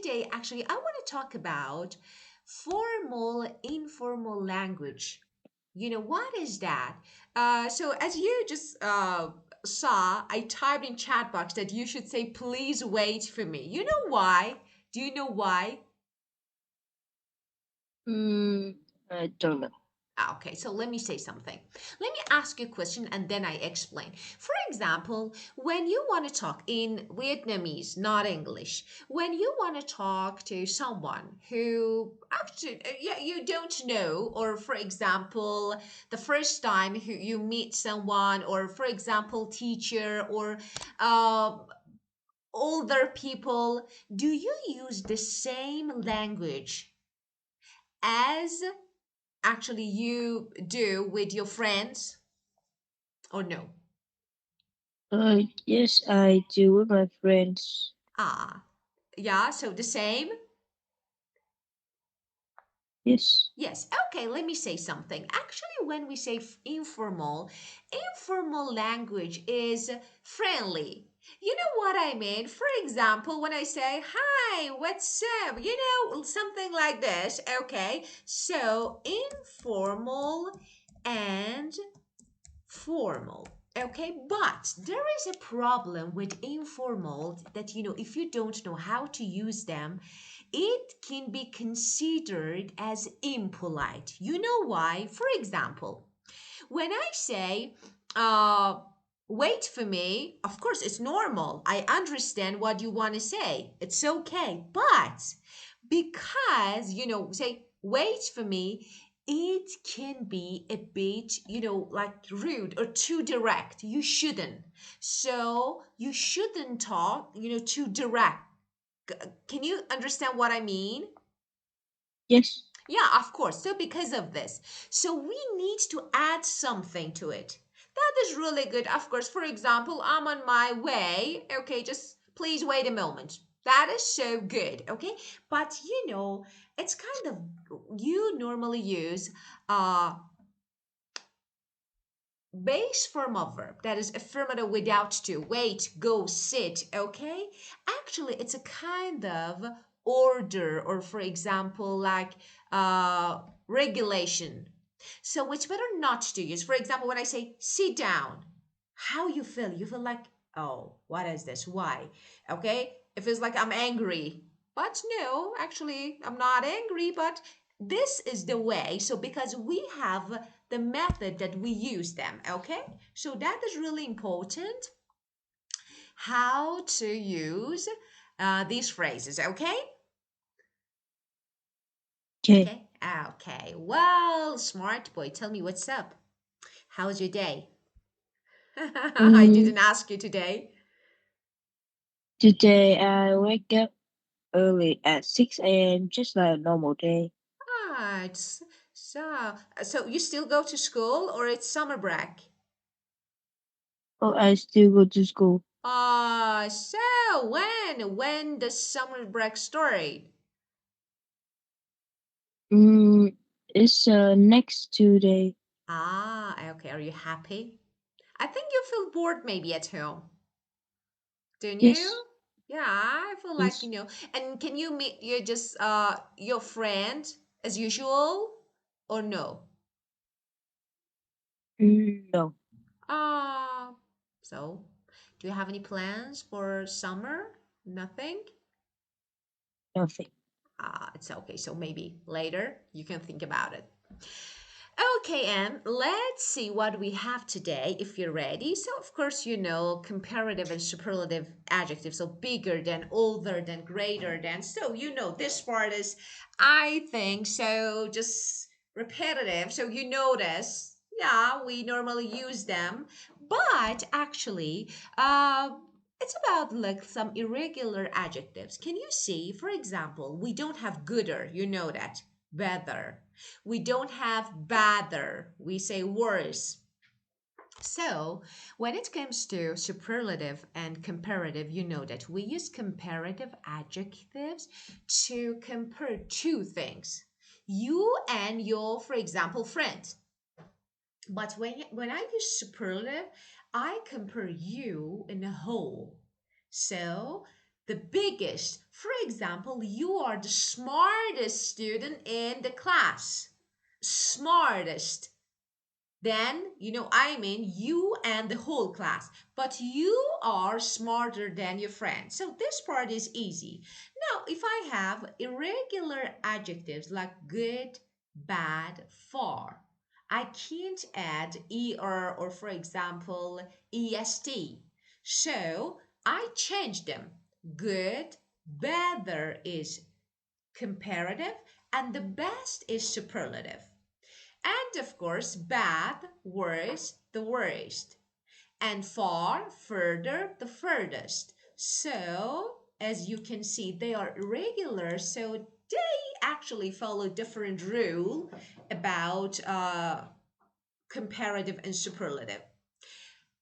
Today, actually, I want to talk about formal, informal language. What is that? So, as you just saw, I typed in chat box that you should say, please wait for me. You know why? Do you know why? Mm, I don't know. Okay, so let me say something. Let me ask you a question and then I explain. For example, when you want to talk in Vietnamese, not English, when you want to talk to someone who actually yeah, you don't know, or for example, the first time who you meet someone, or for example, teacher or uh, older people, do you use the same language as actually you do with your friends or no? Yes, I do with my friends. Ah, yeah, so the same. Yes. Yes, okay, let me say something. Actually, when we say informal language is friendly. You know what I mean? For example, when I say, hi, what's up? Something like this. Okay, so informal and formal. Okay, but there is a problem with informal that, if you don't know how to use them, it can be considered as impolite. You know why? For example, when I say, uh, wait for me, of course, it's normal. I understand what you want to say. It's okay. But because, say, wait for me, it can be a bit, like rude or too direct. You shouldn't. So you shouldn't talk, too direct. Can you understand what I mean? Yes. Yeah, of course. So because of this, so we need to add something to it. That is really good. Of course, for example, I'm on my way. Okay, just please wait a moment. That is so good. Okay, but it's kind of you normally use base form of verb that is affirmative without to wait, go, sit. Okay, actually it's a kind of order, or for example like regulation. So it's better not to use. For example, when I say sit down, how you feel like, oh, what is this, why? Okay, it feels like I'm angry, but no, actually I'm not angry, but this is the way. So because we have the method that we use them. Okay, so that is really important, how to use these phrases. Okay. Okay. Okay, well, smart boy, tell me what's up. How's your day? I Mm, didn't ask you today. Today I wake up early at 6 a.m. just like a normal day. Right. So you still go to school or it's summer break? Oh, I still go to school. So when the summer break started? Mm, it's next Tuesday. Okay. Are you happy? I think you feel bored maybe at home, don't you? Yes. Yeah, I feel like Yes. And can you meet your friend as usual or no? No, Uh so do you have any plans for summer? Nothing? nothing. It's okay. So maybe later you can think about it. Okay, Em, let's see what we have today if you're ready. So, of course, comparative and superlative adjectives. So, bigger than, older than, greater than. So, this part is, I think, so just repetitive. So, you notice, yeah, we normally use them. But actually, it's about like some irregular adjectives. Can you see, for example, we don't have gooder, you know that, better. We don't have bather, we say worse. So, when it comes to superlative and comparative, you know that we use comparative adjectives to compare two things. You and your, for example, friend. But when I use superlative, I compare you in a whole. So the biggest. For example, you are the smartest student in the class. Smartest. Then, you and the whole class, but you are smarter than your friend. So this part is easy. Now, if I have irregular adjectives like good, bad, far, I can't add er or, for example, est. So I change them. Good, better is comparative, and the best is superlative. And of course, bad, worse, the worst. And far, further, the furthest. So, as you can see, they are irregular, so they actually follow different rule about comparative and superlative.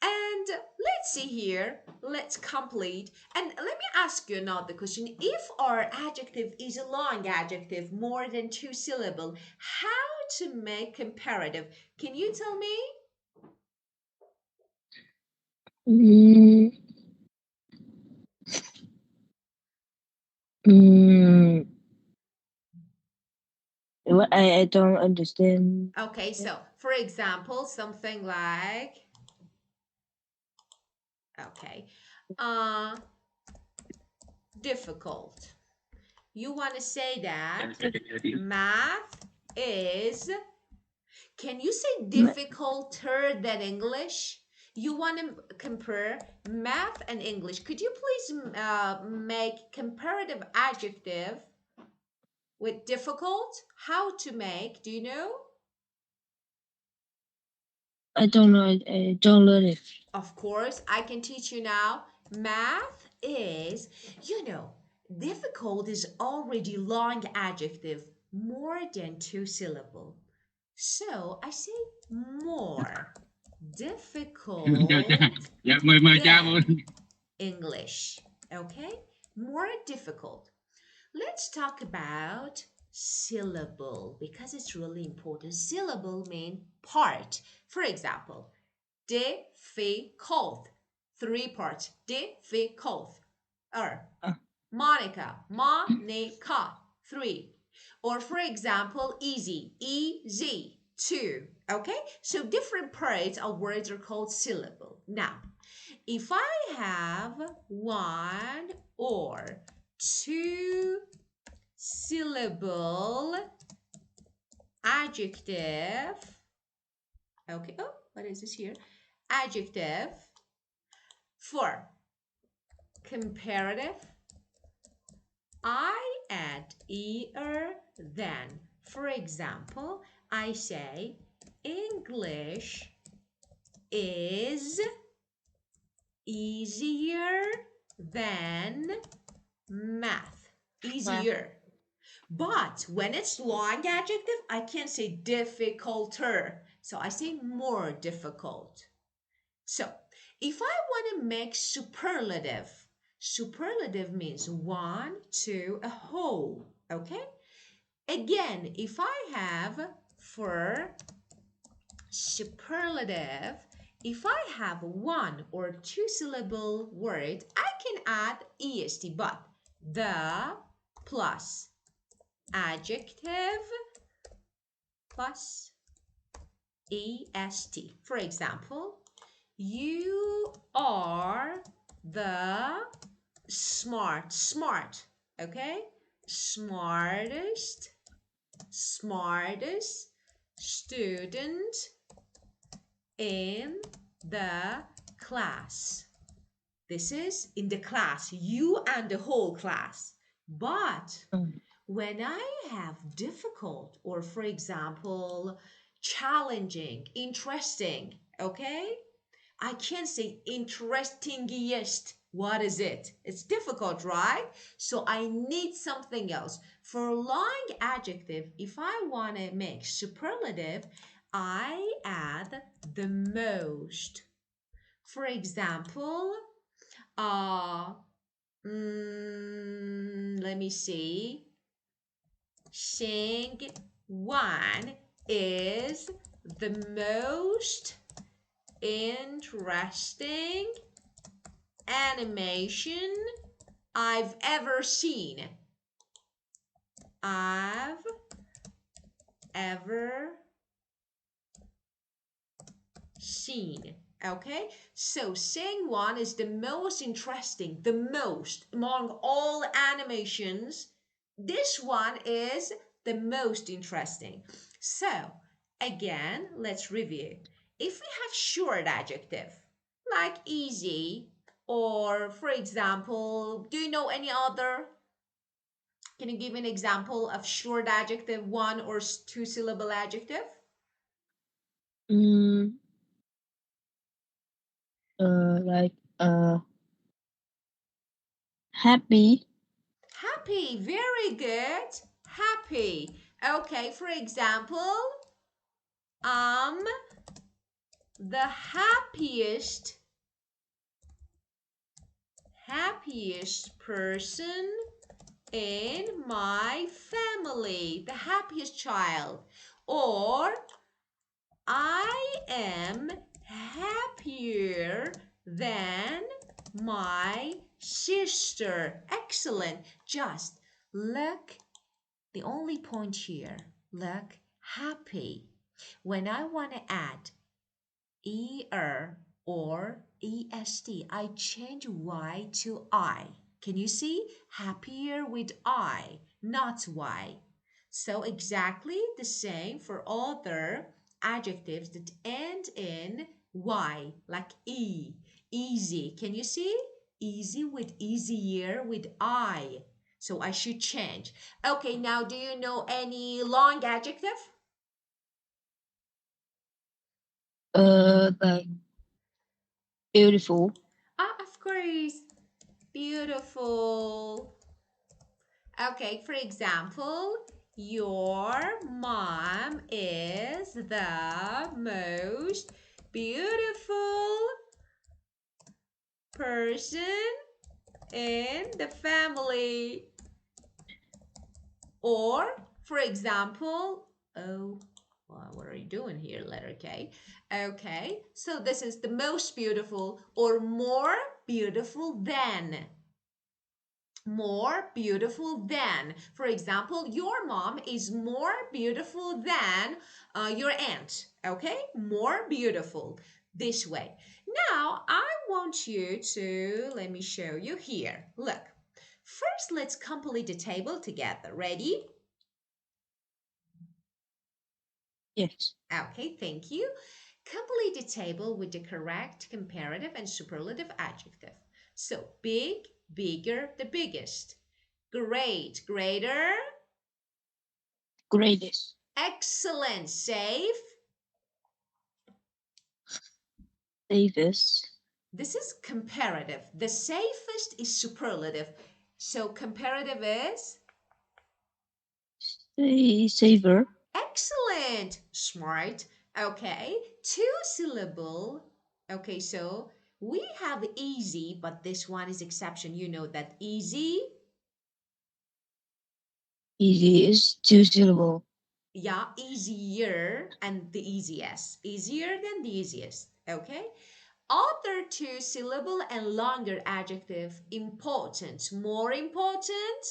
And let's see here, let's complete. And let me ask you another question. If our adjective is a long adjective, more than two syllable, how to make comparative? Can you tell me? Mm, mm, what I don't understand. Okay, so for example, something like, okay, uh, difficult. You want to say that math is, can you say Ma- difficulter than English? You want to compare math and English. Could you please make comparative adjective with difficult? How to make? Do you know? I don't know. I don't learn it. Of course, I can teach you now. Math is, you know, difficult is already long adjective, more than two syllable. So I say more difficult Dạ, mời cha vô. than English. Okay? More difficult. Let's talk about syllable because it's really important. Syllable mean part. For example, difficult. Three parts. Difficult. Or Uh, Monica. Monica. Three. Or for example, easy. Easy. Two. Okay? So different parts of words are called syllable. Now, if I have one or two syllable adjective, okay, oh, what is this here? Adjective for comparative, I add er than. For example, I say English is easier than math. math. Easier. But when it's long adjective, I can't say difficulter. So I say more difficult. So if I want to make superlative, superlative means one, two, a whole. Okay? Again, if I have for superlative, if I have one or two syllable word, I can add est, but the plus adjective plus est. For example, you are the smart, okay? Smartest student in the class. This is in the class, you and the whole class. But Mm. when I have difficult or, for example, challenging, interesting, okay? I can't say interestingest. What is it? It's difficult, right? So I need something else. For long adjective, if I want to make superlative, I add the most. For example, uh, let me see. Sing one is the most interesting animation I've ever seen. I've ever seen. Okay, so saying one is the most interesting, the most among all animations. This one is the most interesting. So, again, let's review. If we have short adjective like easy, or for example, do you know any other? Can you give me an example of short adjective, one or two syllable adjective? Mm, like happy, Happy, very good. Happy. Okay, for example, I'm the happiest person in my family, the happiest child. Or I am happier than my sister. Excellent. Just look, the only point here, look, happy. When I want to add er or est, I change y to I. Can you see? Happier with I, not y. So exactly the same for other adjectives that end in y, like e. Easy. Can you see? Easy with easier with I. So I should change. Okay, now do you know any long adjective? like beautiful, Ah, of course. Beautiful. Okay, for example, your mom is the most beautiful person in the family. Or, for example, oh, well, what are you doing here, letter K? Okay, so this is the most beautiful or more beautiful than. More beautiful than. For example, your mom is more beautiful than your aunt. Okay, more beautiful this way. Now, I want you to let me show you here. Look, first let's complete the table together. Ready? yes. Okay, thank you. Complete the table with the correct comparative and superlative adjective. So, big, bigger, the biggest. Great, greater. Greatest, Excellent, safe. safest, This is comparative. The safest is superlative. So, comparative is saver, excellent, smart. Okay, two syllable. Okay, so we have easy, but this one is exception. You know that easy, easy is two syllable, yeah, easier and the easiest. Easier than the easiest. Okay, other two syllable and longer adjective important, more important.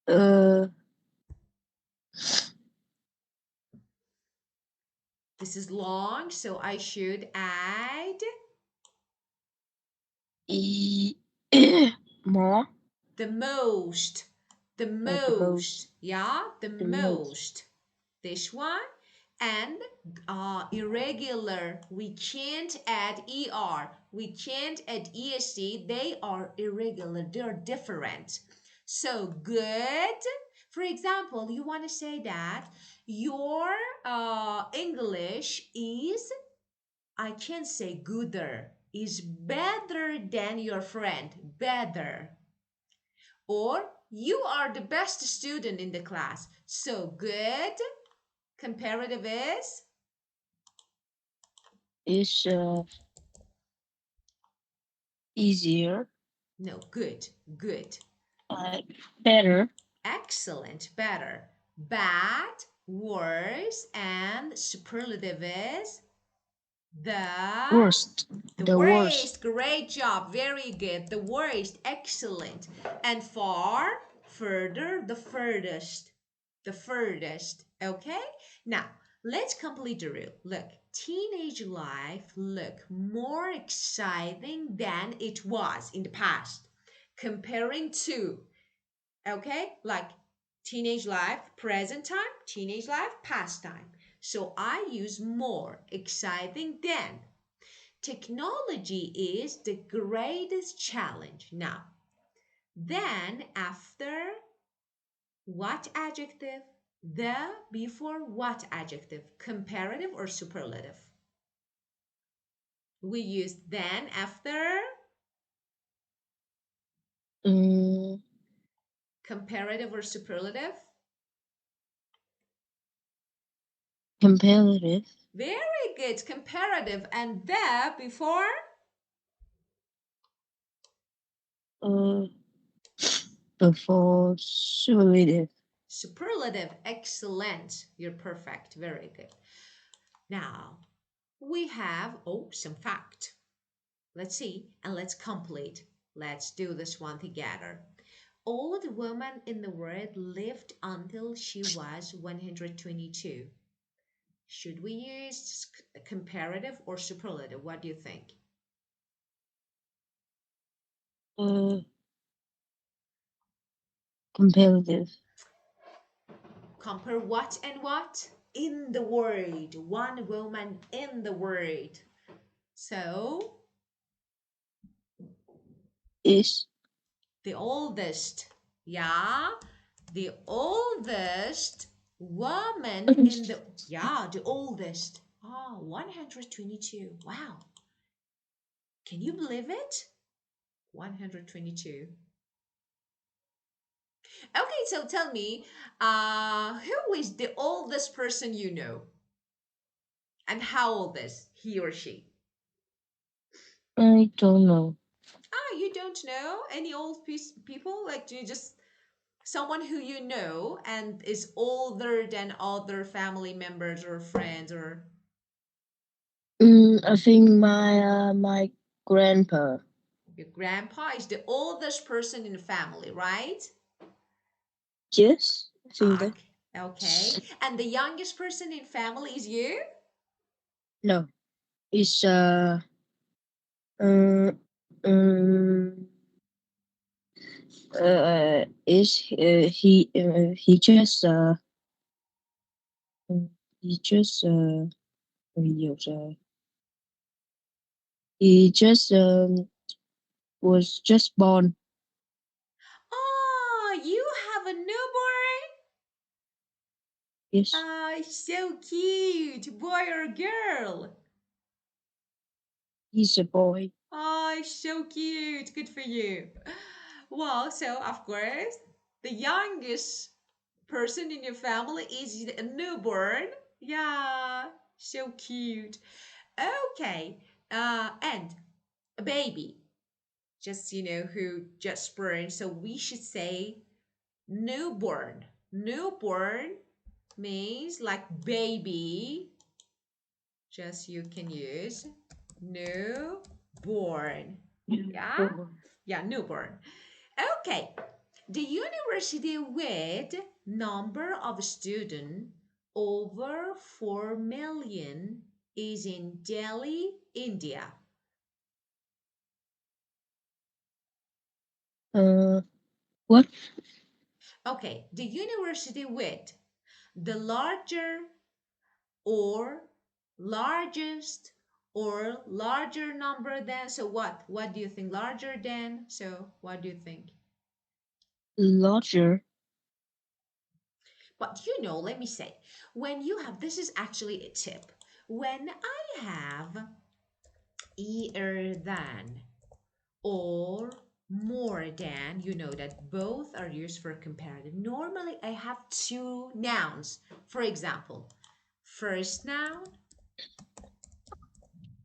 uh, This is long, so I should add e, more, the most. The the most, most. Yeah, the the most, most. This one. And irregular. We can't add er. We can't add est. They are irregular. They're different. So good. For example, you want to say that your English is, I can say gooder, is better than your friend. Better. Or you are the best student in the class. So good. Comparative is is easier, no, good. Good. uh, better, Excellent. Better. Bad, worse, and superlative is The Worst. the The worst. worst. Great job. Very good. The worst. Excellent. And far, further, the furthest. The furthest. Okay? Now, let's complete the rule. Look, teenage life look more exciting than it was in the past. Comparing to, okay? Like teenage life, present time, teenage life, past time. So I use more exciting than. Technology is the greatest challenge. Now, then after what adjective? The before what adjective? Comparative or superlative? We use then after Mm, comparative or superlative? competitive. Very good. Comparative. And the before Uh, before superlative. superlative. Excellent. You're perfect. Very good. Now we have some fact. Let's see and let's complete. Let's do this one together. All the women in the world lived until she was 122. Should we use comparative or superlative? What do you think? Uh, competitive. Compare what and what? In the world. One woman in the world. So, Is the oldest. Yeah, the oldest woman in the, yeah, the oldest. Oh, 122. Wow. Can you believe it? 122. Okay, so tell me, who is the oldest person you know? And how old is he or she? I don't know. Ah, you don't know any old people? Like, do you just someone who you know and is older than other family members or friends or I think my grandpa. your grandpa is the oldest person in the family, right? Yes, I think that. Okay. Okay. And the youngest person in family is you? No, it's uh, um is he just he just he just was just born. Oh, you have a newborn? Yes, Oh, so cute. Boy or girl? he's a boy. Oh, so cute. Good for you. Well, so of course, the youngest person in your family is a newborn. Yeah, so cute. Okay, and a baby, just who just born. So we should say newborn. Newborn means like baby. Just you can use newborn. Yeah, Born. yeah, newborn. Okay, the university with number of students over 4 million is in Delhi, India. Uh, what? Okay, the university with the larger or largest or larger number than. So what do you think? Larger than. So what do you think? Larger. But let me say, when you have, this is actually a tip. When I have either than or more than, you know that both are used for comparative. Normally, I have two nouns. For example, first noun,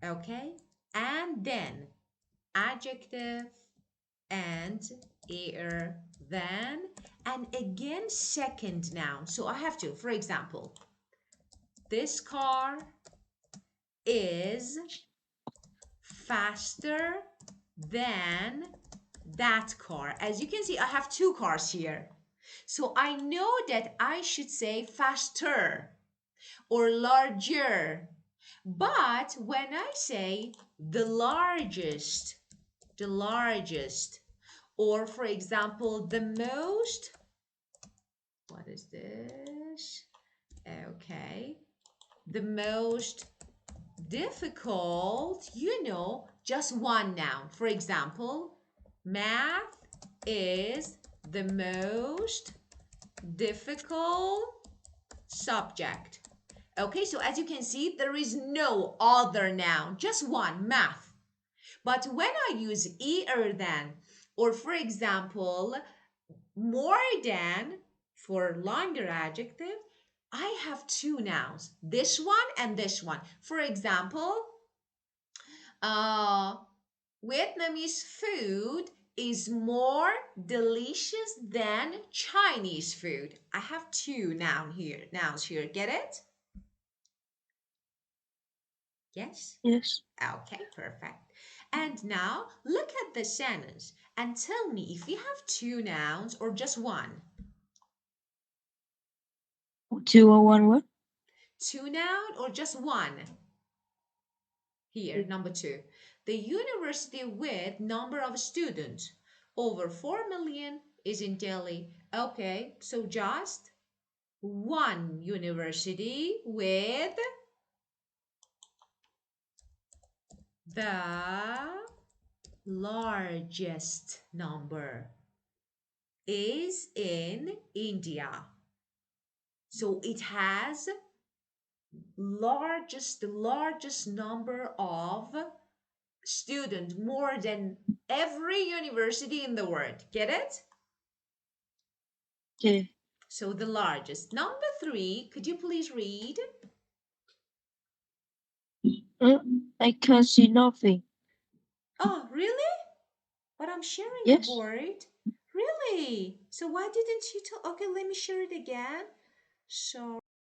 okay, and then adjective and either than, and again second noun. So I have to, for example, this car is faster than that car. As you can see, I have two cars here. So I know that I should say faster or larger. But when I say the largest, or for example, the most, what is this? Okay, the most difficult, just one noun. For example, math is the most difficult subject. Okay, so as you can see, there is no other noun, just one, math. But when I use er than, or for example, more than for longer adjective, I have two nouns, this one and this one. For example, uh, Vietnamese food is more delicious than Chinese food. I have two nouns here. Get it? Yes? Yes. Okay, perfect. And now look at the sentence and tell me if you have two nouns or just one. Two or one what? Two noun or just one? Here, number two. The university with number of students over 4 million is in Delhi. Okay, so just one university with the largest number is in India. So it has the largest number of students, more than every university in the world. Get it? Okay. So the largest. Number three, could you please read? I can't see nothing. Oh, really? But I'm sharing the Yes. board. Really? So why didn't you tell? Okay, let me share it again. So